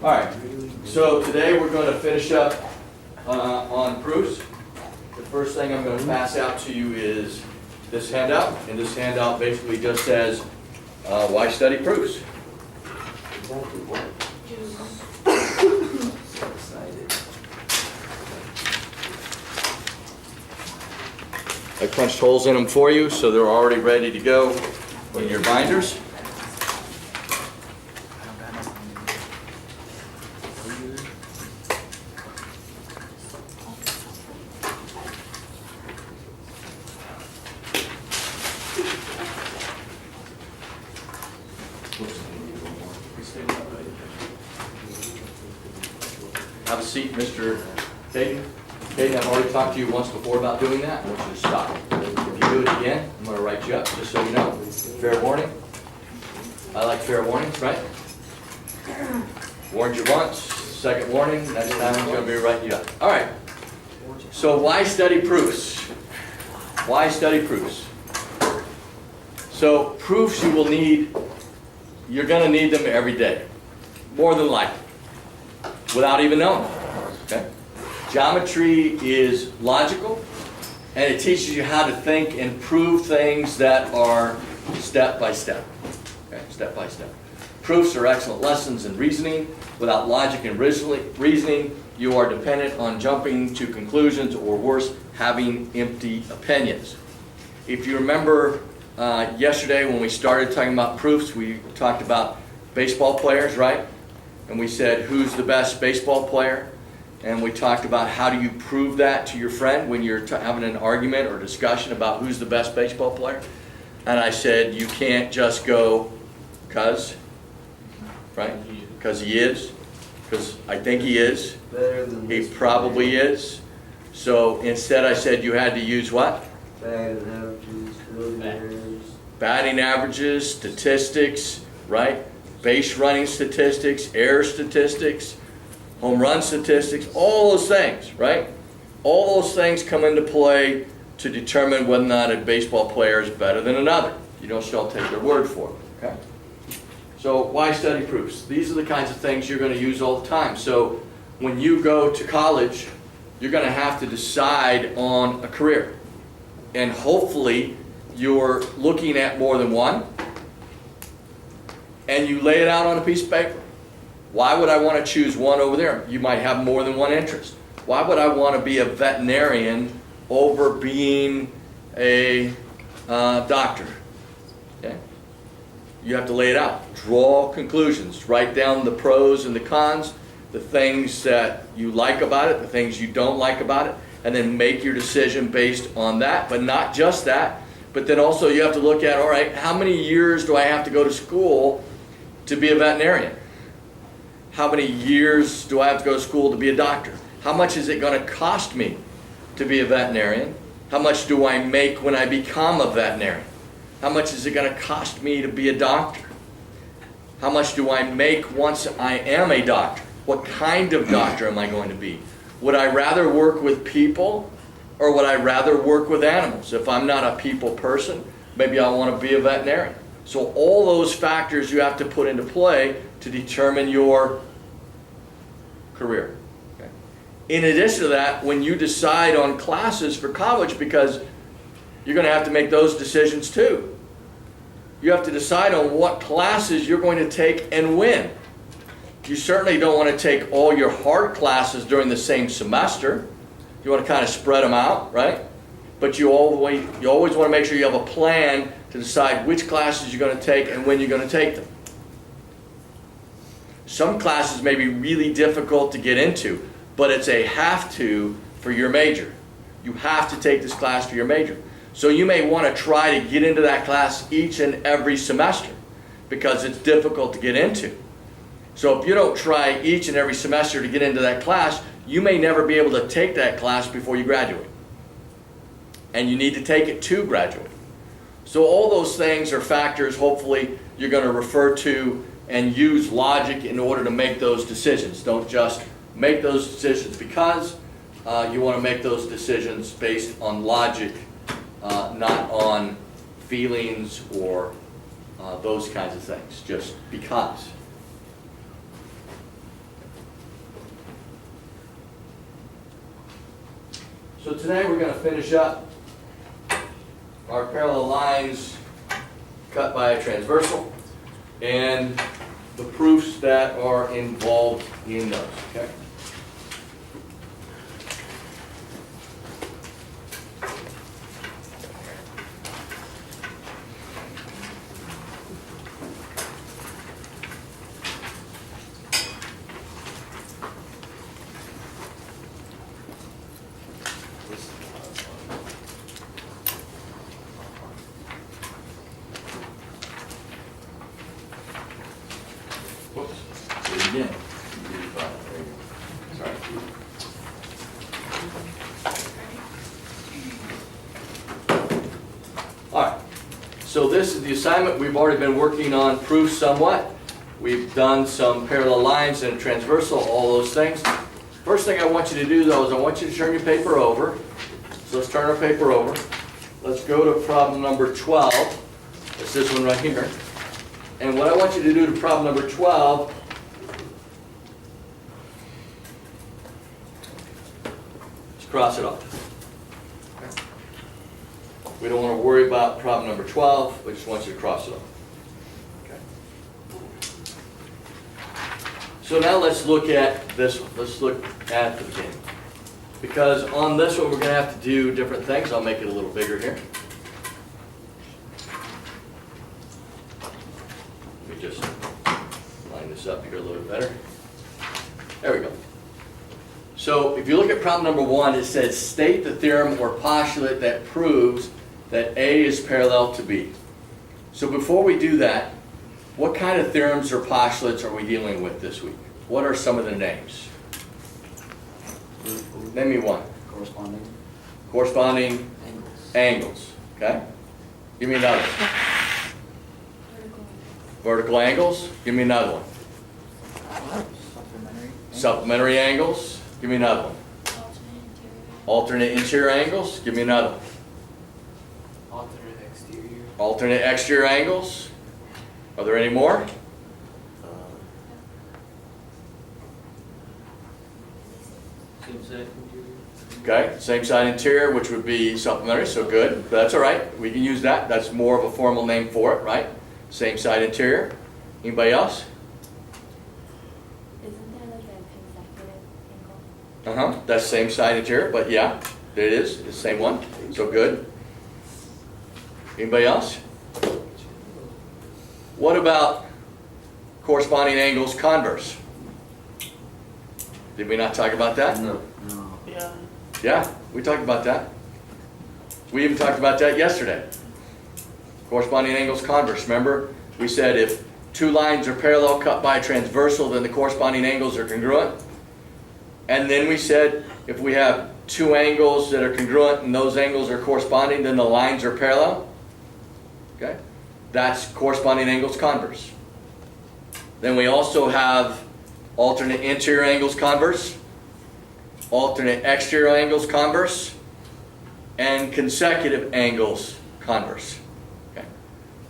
Alright, so today we're going to finish up on proofs. The first thing I'm going to pass out to you is this handout, and this handout basically just says, why study proofs? I punched holes in them for you, so they're already ready to go in your binders. Have a seat, Mr. Caden. Caden, I've already talked to you once before about doing that. I want you to stop. If you do it again, I'm going to write you up, just so you know. Fair warning. I like fair warnings, right? Warned you once, second warning, next time I'm going to be writing you up. All right. So why study proofs? Why study proofs? So proofs you will need, you're going to need them every day, more than likely, without even knowing. Okay? Geometry is logical, and it teaches you how to think and prove things that are step by step. Okay? Step by step. Proofs are excellent lessons in reasoning. Without logic and reasoning, you are dependent on jumping to conclusions, or worse, having empty opinions. If you remember yesterday when we started talking about proofs, we talked about baseball players, right? And we said, who's the best baseball player? And we talked about how do you prove that to your friend when you're having an argument or discussion about who's the best baseball player. And I said, you can't just go, cuz, right? Because he is. Because I think he is. He probably is. So instead I said you had to use what? Batting averages, statistics, right? Base running statistics, error statistics, home run statistics, all those things, right? All those things come into play to determine whether or not a baseball player is better than another. You don't still take their word for it, okay? So why study proofs? These are the kinds of things you're going to use all the time. So when you go to college, you're going to have to decide on a career. And hopefully you're looking at more than one, and you lay it out on a piece of paper. Why would I want to choose one over there? You might have more than one interest. Why would I want to be a veterinarian over being a doctor? Okay? You have to lay it out. Draw conclusions. Write down the pros and the cons, the things that you like about it, the things you don't like about it, and then make your decision based on that. But not just that, but then also you have to look at, all right, how many years do I have to go to school to be a veterinarian? How many years do I have to go to school to be a doctor? How much is it going to cost me to be a veterinarian? How much do I make when I become a veterinarian? How much is it going to cost me to be a doctor? How much do I make once I am a doctor? What kind of doctor am I going to be? Would I rather work with people, or would I rather work with animals? If I'm not a people person, maybe I want to be a veterinarian. So all those factors you have to put into play to determine your career. Okay? In addition to that, when you decide on classes for college, because you're going to have to make those decisions too. You have to decide on what classes you're going to take and when. You certainly don't want to take all your hard classes during the same semester. You want to kind of spread them out, right? But you always want to make sure you have a plan to decide which classes you're going to take and when you're going to take them. Some classes may be really difficult to get into, but it's a have to for your major. You have to take this class for your major. So you may want to try to get into that class each and every semester because it's difficult to get into. So if you don't try each and every semester to get into that class, you may never be able to take that class before you graduate. And you need to take it to graduate. So all those things are factors hopefully you're going to refer to and use logic in order to make those decisions. Don't just make those decisions because you want to make those decisions based on logic, not on feelings or those kinds of things, just because. So today we're going to finish up our parallel lines cut by a transversal and the proofs that are involved in those. Okay? Whoops. Do it again. Sorry. All right. So this is the assignment. We've already been working on proofs somewhat. We've done some parallel lines and transversal, all those things. First thing I want you to do, though, is I want you to turn your paper over. So let's turn our paper over. Let's go to problem number 12. It's this one right here. And what I want you to do to problem number 12 is cross it off. Okay. We don't want to worry about problem number 12. We just want you to cross it off. Okay. So now let's look at this one. Let's look at the beginning. Because on this one we're going to have to do different things. I'll make it a little bigger here. Just line this up here a little bit better. There we go. So if you look at problem number 1, it says state the theorem or postulate that proves that A is parallel to B. So before we do that, what kind of theorems or postulates are we dealing with this week? What are some of the names? Name me one. Corresponding angles. Okay? Give me another. Vertical angles. Give me another one. Supplementary angles. Give me another one. Alternate interior angles. Give me another one. Alternate exterior angles. Are there any more? Okay, same side interior, which would be supplementary, so good. But that's all right. We can use that. That's more of a formal name for it, right? Same side interior. Anybody else? Isn't there like a consecutive angle? That's same side interior, but yeah, there it is. It's the same one. So good. Anybody else? What about corresponding angles converse? Did we not talk about that? No. Yeah. Yeah, we talked about that. We even talked about that yesterday. Corresponding angles converse. Remember, we said if two lines are parallel cut by a transversal, then the corresponding angles are congruent. And then we said if we have two angles that are congruent and those angles are corresponding, then the lines are parallel. Okay? That's corresponding angles converse. Then we also have alternate interior angles converse, alternate exterior angles converse, and consecutive angles converse. Okay.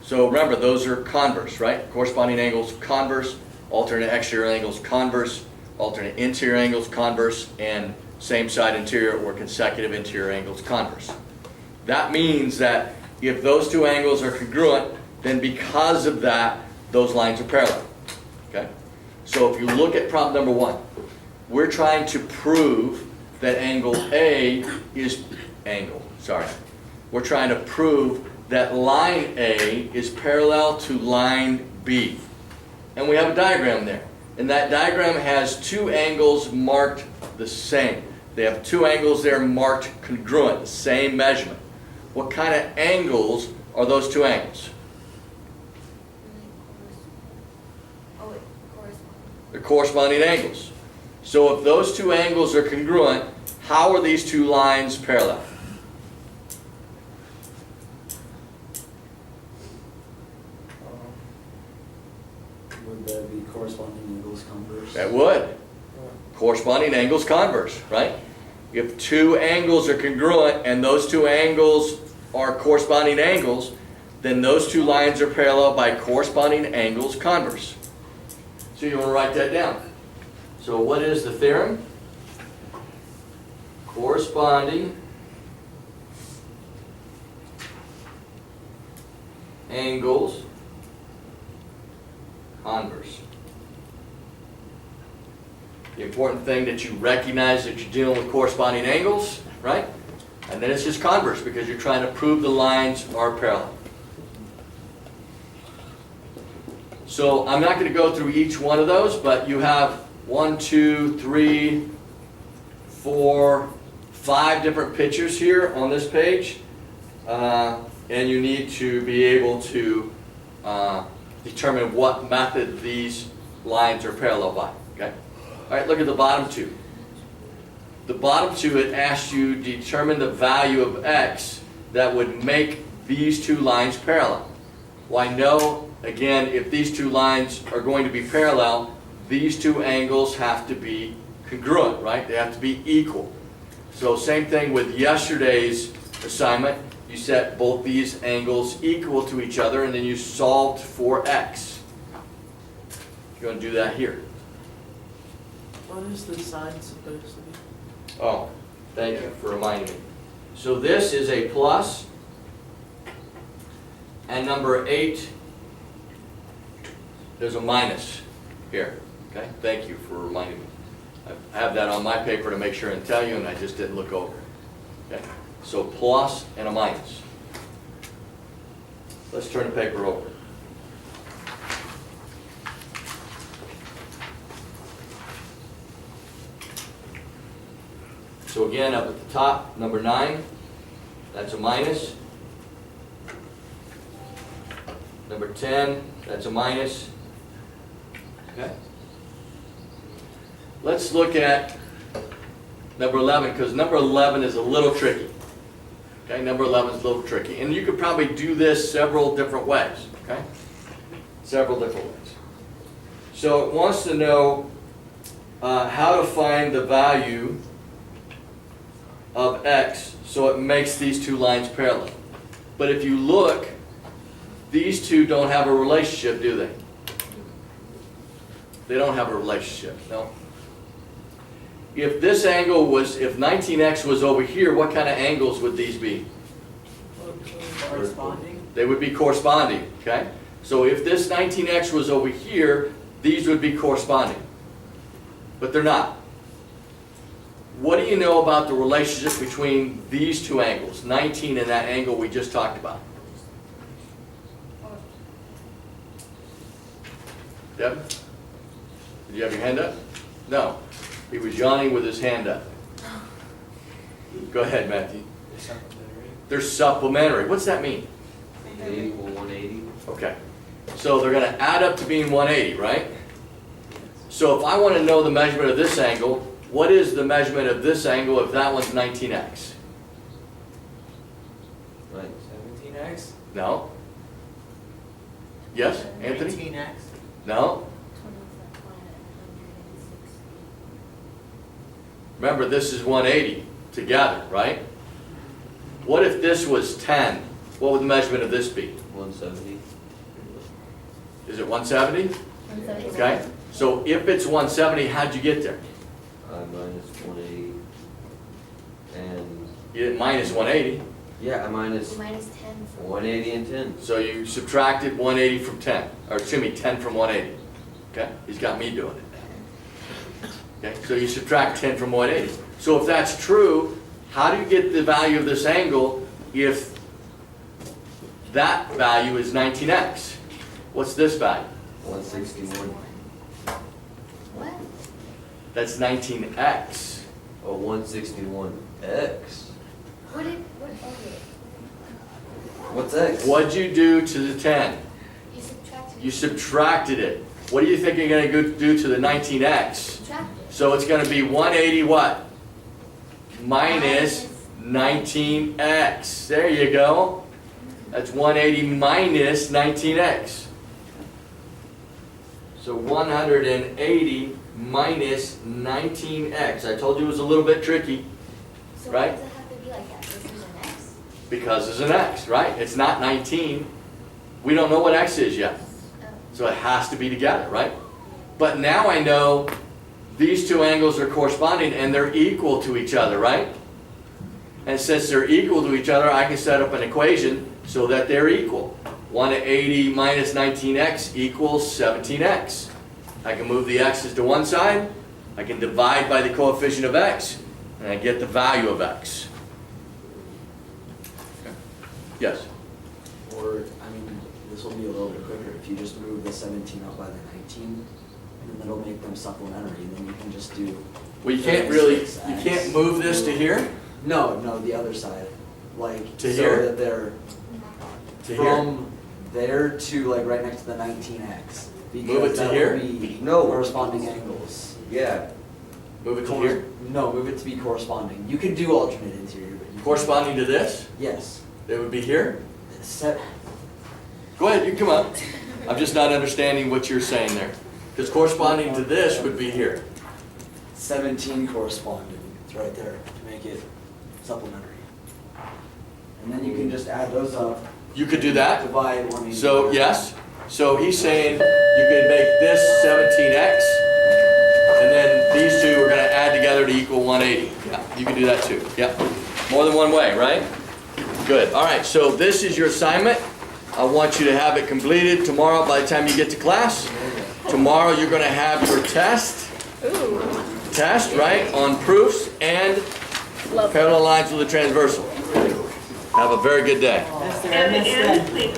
So remember, those are converse, right? Corresponding angles converse, alternate exterior angles converse, alternate interior angles converse, and same side interior or consecutive interior angles converse. That means that if those two angles are congruent, then because of that, those lines are parallel. Okay? So if you look at problem number 1, we're trying to prove that angle A is we're trying to prove that line A is parallel to line B. And we have a diagram there. And that diagram has two angles marked the same. They have two angles there marked congruent, the same measurement. What kind of angles are those two angles? They're corresponding angles. So if those two angles are congruent, how are these two lines parallel? Would that be corresponding angles converse? That would. Corresponding angles converse, right? If two angles are congruent and those two angles are corresponding angles, then those two lines are parallel by corresponding angles converse. So you want to write that down. So what is the theorem? Corresponding angles converse. The important thing that you recognize that you're dealing with corresponding angles, right? And then it's just converse because you're trying to prove the lines are parallel. So I'm not going to go through each one of those, but you have 1, 2, 3, 4, 5 different pictures here on this page. And you need to be able to determine what method these lines are parallel by. Okay? All right, look at the bottom two. The bottom two, it asks you to determine the value of x that would make these two lines parallel. Well, I know, again, if these two lines are going to be parallel, these two angles have to be congruent, right? They have to be equal. So same thing with yesterday's assignment. You set both these angles equal to each other, and then you solved for x. You're going to do that here. What is the sign supposed to be? Oh, thank you for reminding me. So this is a plus, and number 8, there's a minus here. Okay, thank you for reminding me. I have that on my paper to make sure and tell you, and I just didn't look over it. Okay, so plus and a minus. Let's turn the paper over. So again, up at the top, number 9, that's a minus. Number 10, that's a minus. Okay. Let's look at number 11, because number 11 is a little tricky. Okay, number 11 is a little tricky. And you could probably do this several different ways. Okay? Several different ways. So it wants to know how to find the value of x so it makes these two lines parallel. But if you look, these two don't have a relationship, do they? They don't have a relationship, no. If this angle was, if 19x was over here, what kind of angles would these be? Corresponding? They would be corresponding, okay? So if this 19x was over here, these would be corresponding. But they're not. What do you know about the relationship between these two angles, 19 and that angle we just talked about? Devin? Did you have your hand up? No. He was yawning with his hand up. Go ahead, Matthew. They're supplementary. What's that mean? 80 equal 180. Okay. So they're going to add up to being 180, right? So if I want to know the measurement of this angle, what is the measurement of this angle if that one's 19x? Right. 17x? No? Yes, Anthony? 18x? No? Remember, this is 180 together, right? What if this was 10? What would the measurement of this be? 170. Is it 170? Okay. So if it's 170, how'd you get there? Minus 180. And You did minus 180. yeah, I minus Minus 10 for 180 and 10. So you subtracted 180 from 10. Or excuse me, 10 from 180. Okay? He's got me doing it. Okay? So you subtract 10 from 180. So if that's true, how do you get the value of this angle if that value is 19x? What's this value? 161. what? That's 19x. Or 161x. What did, what, okay. What's x? What'd you do to the 10? You subtracted. You subtracted it. What do you think you're going to do to the 19x? Subtracted. So it's going to be 180 what? Minus 19x. There you go. That's 180 minus 19x. So 180 minus 19x. I told you it was a little bit tricky So right? why does it have to be like that? This is an x? because it's an x, right? It's not 19. We don't know what x is yet. Oh. So it has to be together, right? But now I know these two angles are corresponding and they're equal to each other, right? And since they're equal to each other, I can set up an equation so that they're equal. 180 minus 19x equals 17x. I can move the x's to one side, I can divide by the coefficient of x, and I get the value of x. Okay. Yes? Or, I mean, this will be a little bit quicker, if you just move the 17 up by the 19, and then that'll make them supplementary, and then you can just do. Well, you can't really, you can't move this to here? No, the other side, like, To so here? that they're To here? from there to like right next to the 19x. Move it to because that here? would be No. corresponding angles. Yeah, Move it to here? No, move it to be corresponding. You can do alternate interior, but you Corresponding to this? Yes. It would be here? Set. Go ahead, you come up. I'm just not understanding what you're saying there. Because corresponding to this would be here. 17 corresponding. It's right there to make it supplementary. And then you can just add those up. You could do that? Divide 180. So, yes. So he's saying you could make this 17x, and then these two are going to add together to equal 180. Yeah, you can do that too. Yeah. More than one way, right? Good. All right, so this is your assignment. I want you to have it completed tomorrow by the time you get to class. Tomorrow you're going to have your test. Test, right, on proofs and parallel lines with a transversal. Have a very good day. And please.